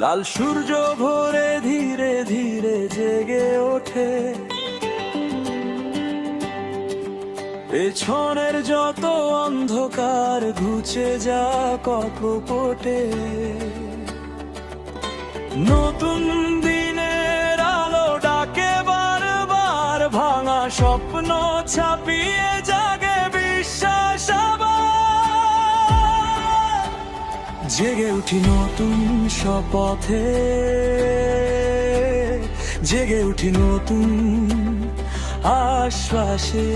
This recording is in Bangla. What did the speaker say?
লাল সূর্য ভোরে ধীরে ধীরে জেগে ওঠে, পেছনের যত অন্ধকার ঘুচে যা কপটে। নতুন দিনের আলো ডাকে বারবার, ভাঙা স্বপ্ন ছাপিয়ে জাগে বিশ্বাস আবার। জেগে উঠি নতুন শপথে, জেগে উঠি নতুন আশ্বাসে।